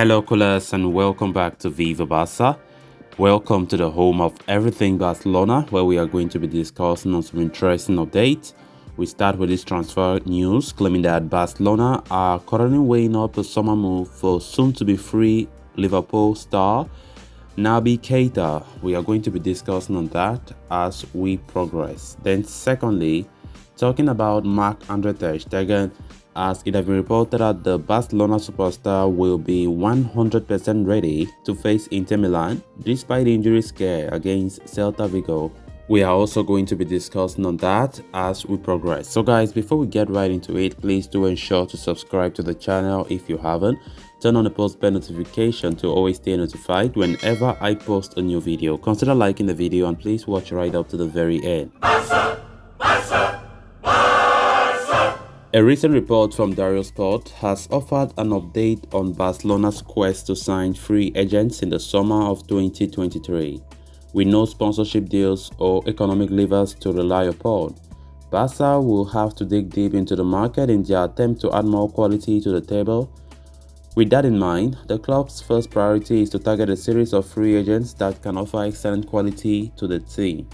Hello, Colas, and welcome back to Viva Barca. Welcome to the home of everything Barcelona, where we are going to be discussing on some interesting updates. We start with this transfer news claiming that Barcelona are currently weighing up a summer move for soon-to-be free Liverpool star Naby Keita. We are going to be discussing on that as we progress. Then secondly, talking about Marc-Andre Ter Stegen, as it has been reported that the Barcelona superstar will be 100% ready to face Inter Milan despite the injury scare against Celta Vigo. We are also going to be discussing on that as we progress. So guys, before we get right into it, please do ensure to subscribe to the channel if you haven't. Turn on the post bell notification to always stay notified whenever I post a new video. Consider liking the video and please watch right up to the very end. A recent report from Diario Sport has offered an update on Barcelona's quest to sign free agents in the summer of 2023. With no sponsorship deals or economic levers to rely upon, Barca will have to dig deep into the market in their attempt to add more quality to the table. With that in mind, the club's first priority is to target a series of free agents that can offer excellent quality to the team.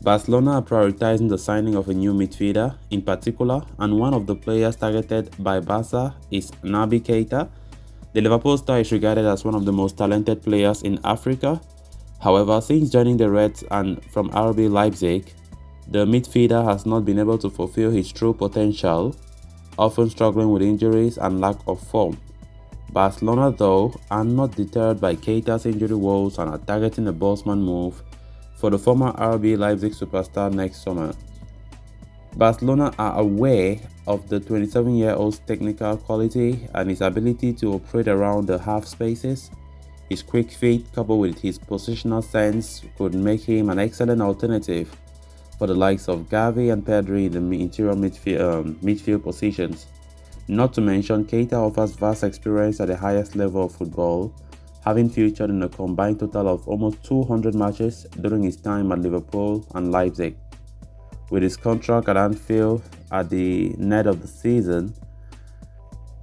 Barcelona are prioritizing the signing of a new midfielder in particular, and one of the players targeted by Barca is Naby Keita. The Liverpool star is regarded as one of the most talented players in Africa. However, since joining the Reds and from RB Leipzig, the midfielder has not been able to fulfill his true potential, often struggling with injuries and lack of form. Barcelona, though, are not deterred by Keita's injury woes and are targeting a Bosman move for the former RB Leipzig superstar next summer. Barcelona are aware of the 27-year-old's technical quality and his ability to operate around the half spaces. His quick feet, coupled with his positional sense, could make him an excellent alternative for the likes of Gavi and Pedri in the interior midfield positions. Not to mention, Keita offers vast experience at the highest level of football, having featured in a combined total of almost 200 matches during his time at Liverpool and Leipzig. With his contract at Anfield at the net of the season,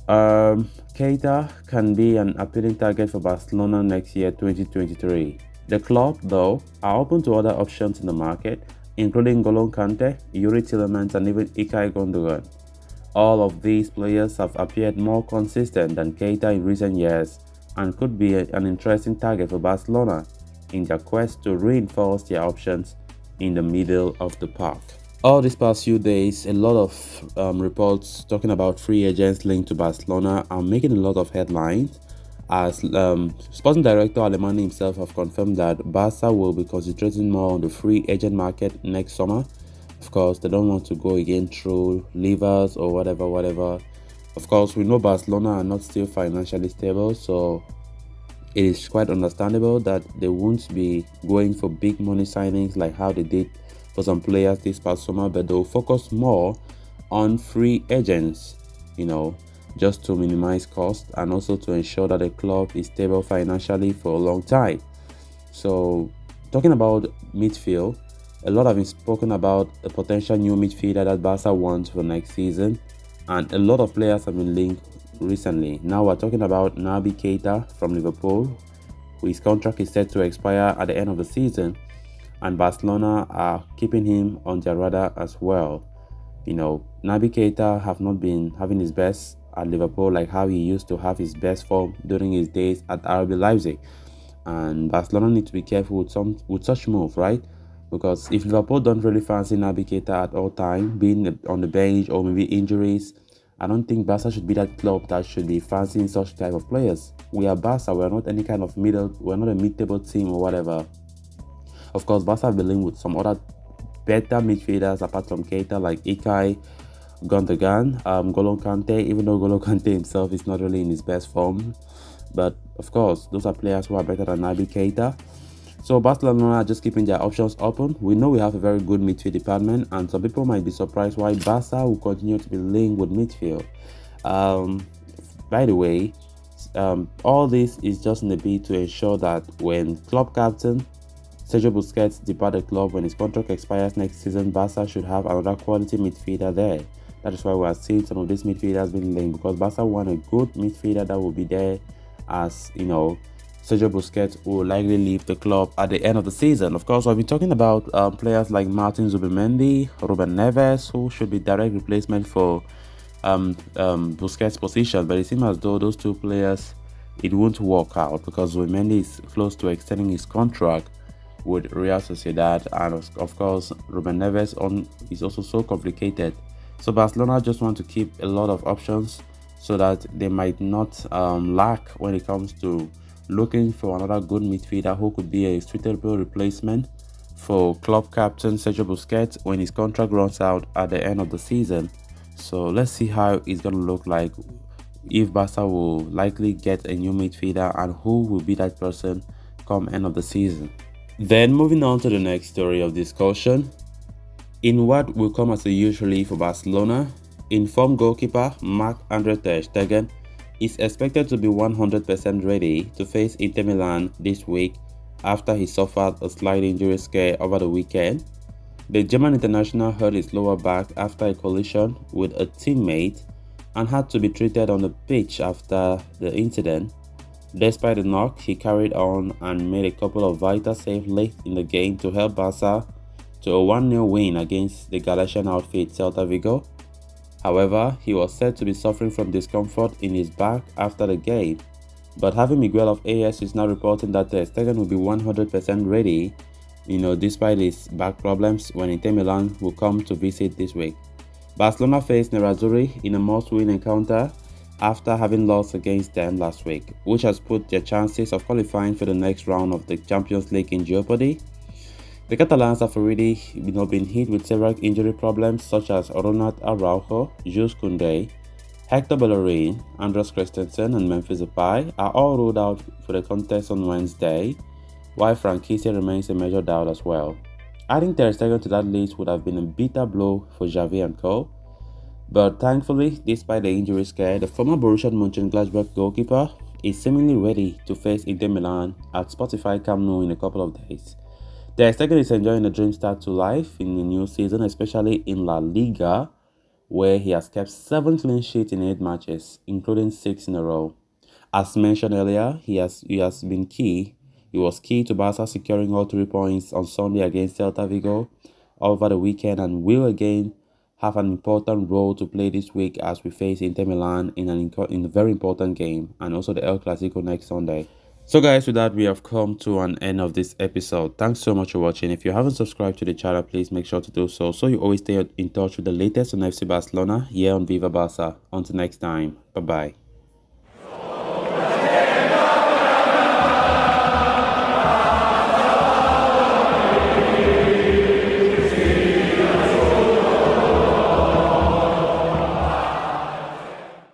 Keita can be an appealing target for Barcelona next year, 2023. The club, though, are open to other options in the market, including N'Golo Kante, Yuri Tielemans, and even Ilkay Gundogan. All of these players have appeared more consistent than Keita in recent years and could be an interesting target for Barcelona in their quest to reinforce their options in the middle of the park. All these past few days, a lot of reports talking about free agents linked to Barcelona are making a lot of headlines, as sporting director Alemany himself have confirmed that Barca will be concentrating more on the free agent market next summer. Of course, they don't want to go again through levers or whatever. Of course, we know Barcelona are not still financially stable, so it is quite understandable that they won't be going for big money signings like how they did for some players this past summer, but they'll focus more on free agents, just to minimize costs and also to ensure that the club is stable financially for a long time. So, talking about midfield, a lot have been spoken about a potential new midfielder that Barca wants for next season, and a lot of players have been linked recently. Now we're talking about Naby Keita from Liverpool, whose contract is set to expire at the end of the season, and Barcelona are keeping him on their radar as well. Naby Keita have not been having his best at Liverpool like how he used to have his best form during his days at RB Leipzig, and Barcelona need to be careful with such move, right? Because if Liverpool don't really fancy Naby Keita at all time, being on the bench or maybe injuries, I don't think Barca should be that club that should be fancying such type of players. We are Barca, we're not any kind of we're not a mid-table team or whatever. Of course, Barca have been linked with some other better midfielders apart from Keita, like Ilkay Gundogan, N'Golo Kante, even though N'Golo Kante himself is not really in his best form. But of course, those are players who are better than Naby Keita. So Barcelona are just keeping their options open. We know we have a very good midfield department, and some people might be surprised why Barca will continue to be linked with midfield. By the way, all this is just in the bid to ensure that when club captain Sergio Busquets depart the club when his contract expires next season, Barca should have another quality midfielder there. That is why we are seeing some of these midfielders being linked, because Barca want a good midfielder that will be there as Sergio Busquets will likely leave the club at the end of the season. Of course, I've been talking about players like Martin Zubimendi, Ruben Neves, who should be direct replacement for Busquets' position, but it seems as though those two players, it won't work out because Zubimendi is close to extending his contract with Real Sociedad, and of course Ruben Neves is also so complicated. So Barcelona just want to keep a lot of options so that they might not lack when it comes to looking for another good midfielder who could be a suitable replacement for club captain Sergio Busquets when his contract runs out at the end of the season. So let's see how it's going to look like, if Barca will likely get a new midfielder and who will be that person come end of the season. Then moving on to the next story of discussion, in what will come as a huge relief for Barcelona, informed goalkeeper Marc-Andre Ter Stegen is expected to be 100% ready to face Inter Milan this week after he suffered a slight injury scare over the weekend. The German international hurt his lower back after a collision with a teammate and had to be treated on the pitch after the incident. Despite the knock, he carried on and made a couple of vital saves late in the game to help Barca to a 1-0 win against the Galician outfit Celta Vigo. However, he was said to be suffering from discomfort in his back after the game, but Javi Miguel of AS is now reporting that Ter Stegen will be 100% ready, despite his back problems, when Inter Milan will come to visit this week. Barcelona faced Nerazzurri in a must-win encounter after having lost against them last week, which has put their chances of qualifying for the next round of the Champions League in jeopardy. The Catalans have already been hit with several injury problems such as Ronald Araujo, Jules Koundé, Hector Bellerin, Andres Christensen and Memphis Depay are all ruled out for the contest on Wednesday, while Frank Kessié remains a major doubt as well. Adding Ter Stegen to that list would have been a bitter blow for Xavi and co. But thankfully, despite the injury scare, the former Borussia Mönchengladbach goalkeeper is seemingly ready to face Inter Milan at Spotify Camp Nou in a couple of days. Ter Stegen is enjoying a dream start to life in the new season, especially in La Liga, where he has kept 7 clean sheets in 8 matches, including 6 in a row. As mentioned earlier, he was key to Barca securing all 3 points on Sunday against Celta Vigo over the weekend, and will again have an important role to play this week as we face Inter Milan in a very important game, and also the El Clasico next Sunday. So guys, with that, we have come to an end of this episode. Thanks so much for watching. If you haven't subscribed to the channel, please make sure to do so you always stay in touch with the latest on FC Barcelona here on Viva Barca. Until next time, bye bye.